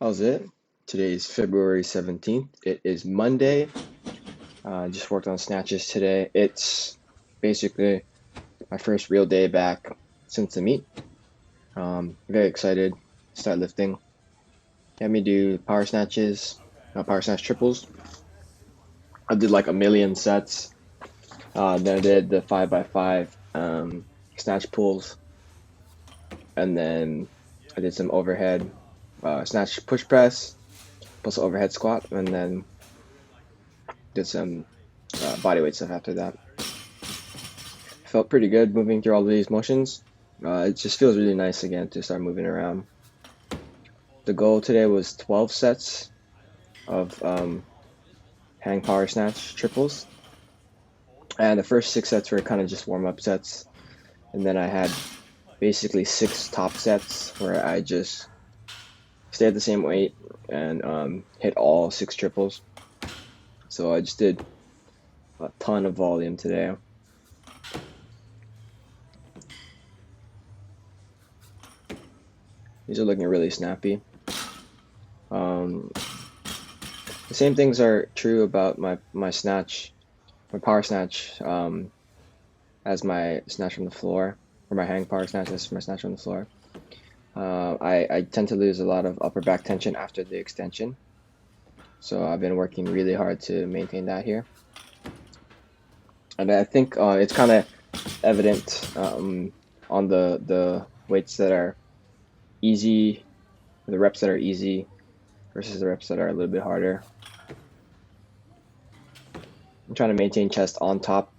How's it? Today's February 17th. It is Monday. Just worked on snatches today. It's basically my first real day back since the meet. Very excited to start lifting. Had me do power snatches, power snatch triples. I did like a million sets. Then I did the 5x5 snatch pulls. And then I did some overhead snatch push press, plus overhead squat, and then did some body weight stuff after that. Felt pretty good moving through all of these motions. It just feels really nice again to start moving around. The goal today was 12 sets of hang power snatch triples. And the first 6 sets were kind of just warm-up sets. And then I had basically 6 top sets where I just stayed at the same weight and hit all 6 triples. So I just did a ton of volume today. These are looking really snappy. The same things are true about my snatch, my power snatch, as my snatch from the floor, or my hang power snatch as my snatch from the floor. I tend to lose a lot of upper back tension after the extension, so I've been working really hard to maintain that here. And I think it's kind of evident on the weights that are easy, the reps that are easy versus the reps that are a little bit harder. I'm trying to maintain chest on top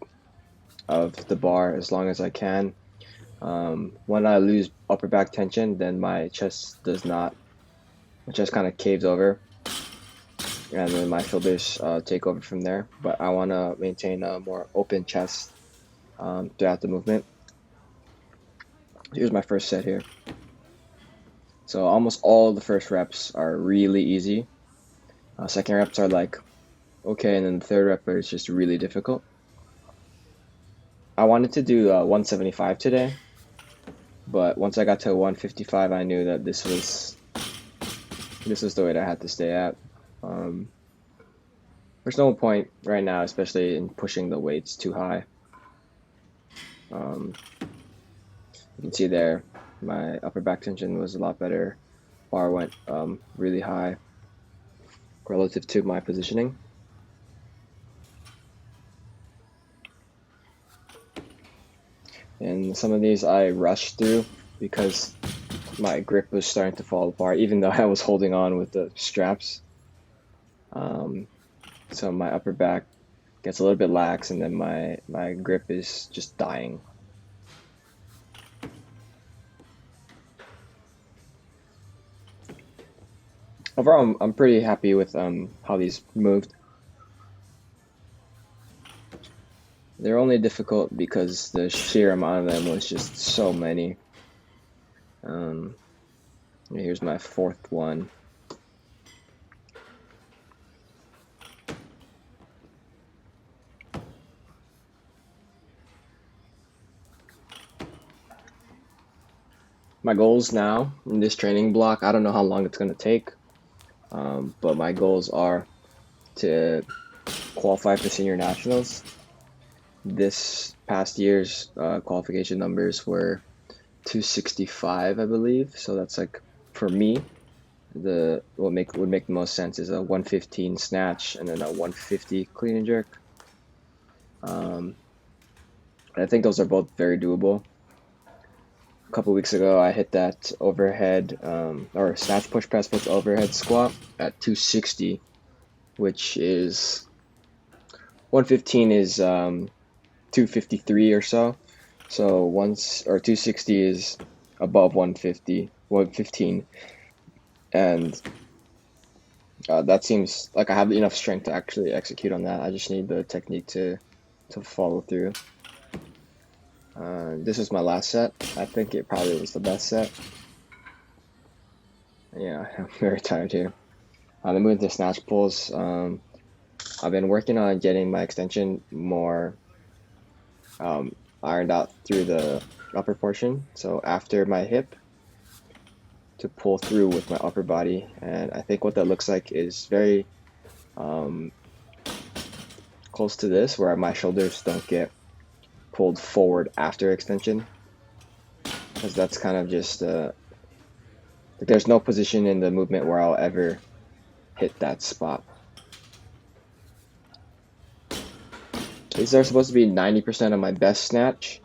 of the bar as long as I can. When I lose upper back tension, then my chest kind of caves over, and then my shoulders take over from there. But I want to maintain a more open chest throughout the movement. Here's my first set here. So almost all the first reps are really easy. Second reps are like okay, and then the third rep is just really difficult. I wanted to do 175 today, but once I got to 155, I knew that this was the weight I had to stay at. There's no point right now, especially in pushing the weights too high. You can see there, my upper back tension was a lot better. Bar went really high relative to my positioning. And some of these I rushed through because my grip was starting to fall apart, even though I was holding on with the straps. So my upper back gets a little bit lax, and then my grip is just dying. Overall, I'm pretty happy with how these moved. They're only difficult because the sheer amount of them was just so many. Here's my fourth one. My goals now in this training block, I don't know how long it's going to take, but my goals are to qualify for senior nationals. This past year's qualification numbers were 265, I believe. So that's like, for me, what would make the most sense is a 115 snatch and then a 150 clean and jerk. I think those are both very doable. A couple weeks ago, I hit that overhead or snatch push press with overhead squat at 260, which is 115 is 253 or so. So 260 is above 115, and that seems like I have enough strength to actually execute on that. I just need the technique to follow through. This was my last set. I think it probably was the best set. Yeah, I'm very tired here. Then moving to snatch pulls. I've been working on getting my extension more ironed out through the upper portion. So after my hip, to pull through with my upper body, and I think what that looks like is very close to this, where my shoulders don't get pulled forward after extension, because that's kind of just there's no position in the movement where I'll ever hit that spot. These are supposed to be 90% of my best snatch.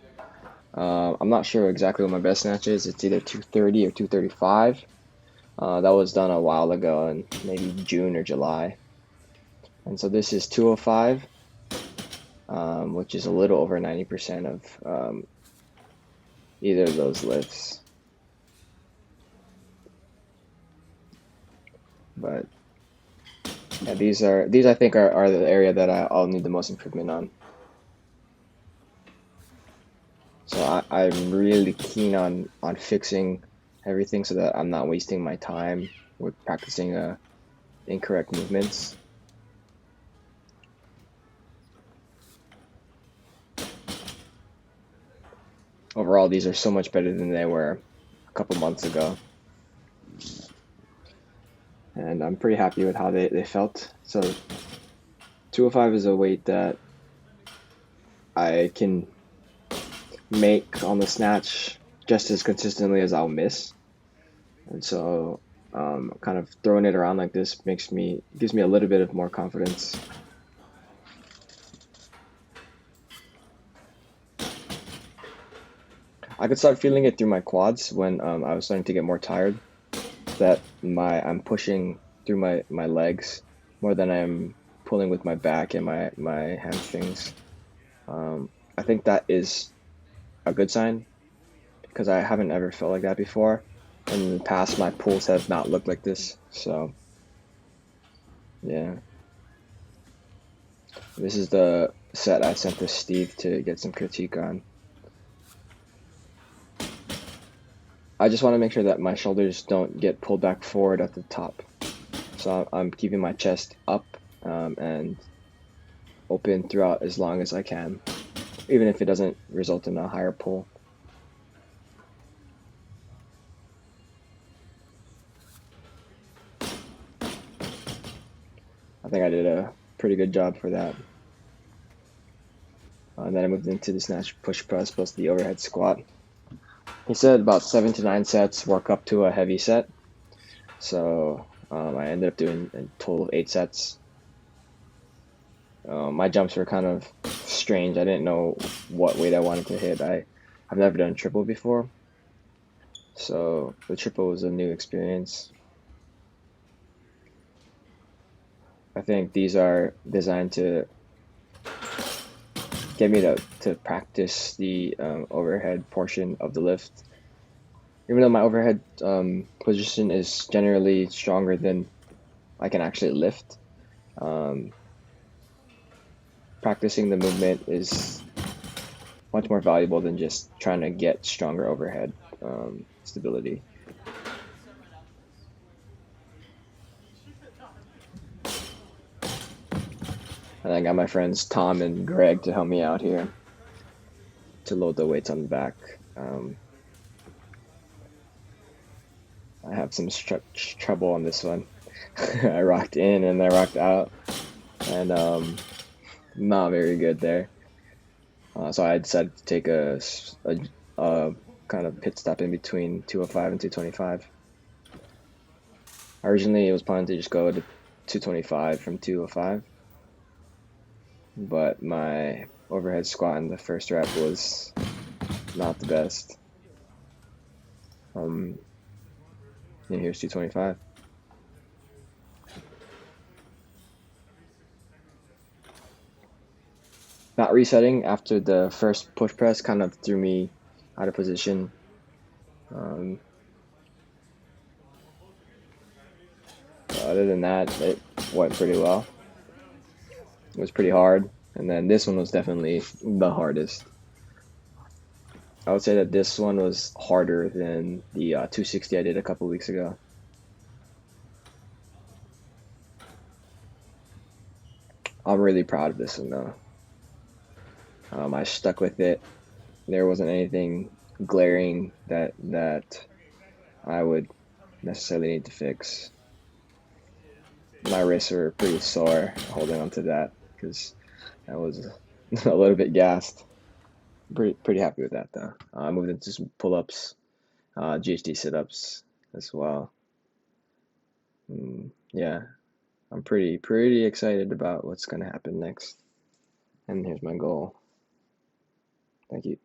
I'm not sure exactly what my best snatch is. It's either 230 or 235. That was done a while ago in maybe June or July. And so this is 205, which is a little over 90% of either of those lifts. But yeah, these I think are the area that I'll need the most improvement on. So I'm really keen on fixing everything so that I'm not wasting my time with practicing incorrect movements. Overall, these are so much better than they were a couple months ago. And I'm pretty happy with how they felt. So 205 is a weight that I can make on the snatch just as consistently as I'll miss. And so kind of throwing it around like this gives me a little bit of more confidence. I could start feeling it through my quads when I was starting to get more tired, that I'm pushing through my legs more than I'm pulling with my back and my hamstrings. I think that is a good sign, because I haven't ever felt like that before. And in the past, my pulls have not looked like this. So yeah, this is the set I sent to Steve to get some critique on. I just want to make sure that my shoulders don't get pulled back forward at the top. So I'm keeping my chest up and open throughout as long as I can, even if it doesn't result in a higher pull. I think I did a pretty good job for that. And then I moved into the snatch push press plus the overhead squat. He said about 7 to 9 sets work up to a heavy set. So I ended up doing a total of 8 sets. My jumps were kind of strange. I didn't know what weight I wanted to hit. I've never done triple before, so the triple was a new experience. I think these are designed to get me to practice the overhead portion of the lift. Even though my overhead position is generally stronger than I can actually lift, practicing the movement is much more valuable than just trying to get stronger overhead stability. And I got my friends Tom and Greg to help me out here to load the weights on the back. I have some trouble on this one. I rocked in and I rocked out, and not very good there. So I decided to take a kind of pit stop in between 205 and 225. Originally, it was planned to just go to 225 from 205, but my overhead squat in the first rep was not the best. And here's 225. Not resetting after the first push press kind of threw me out of position. Other than that, it went pretty well. It was pretty hard, and then this one was definitely the hardest. I would say that this one was harder than the 260 I did a couple weeks ago. I'm really proud of this one though. I stuck with it. There wasn't anything glaring that I would necessarily need to fix. My wrists were pretty sore holding on to that because I was a little bit gassed. Pretty happy with that though. I moved into some pull-ups, GHD sit-ups as well. Yeah, I'm pretty excited about what's gonna happen next. And here's my goal. Thank you.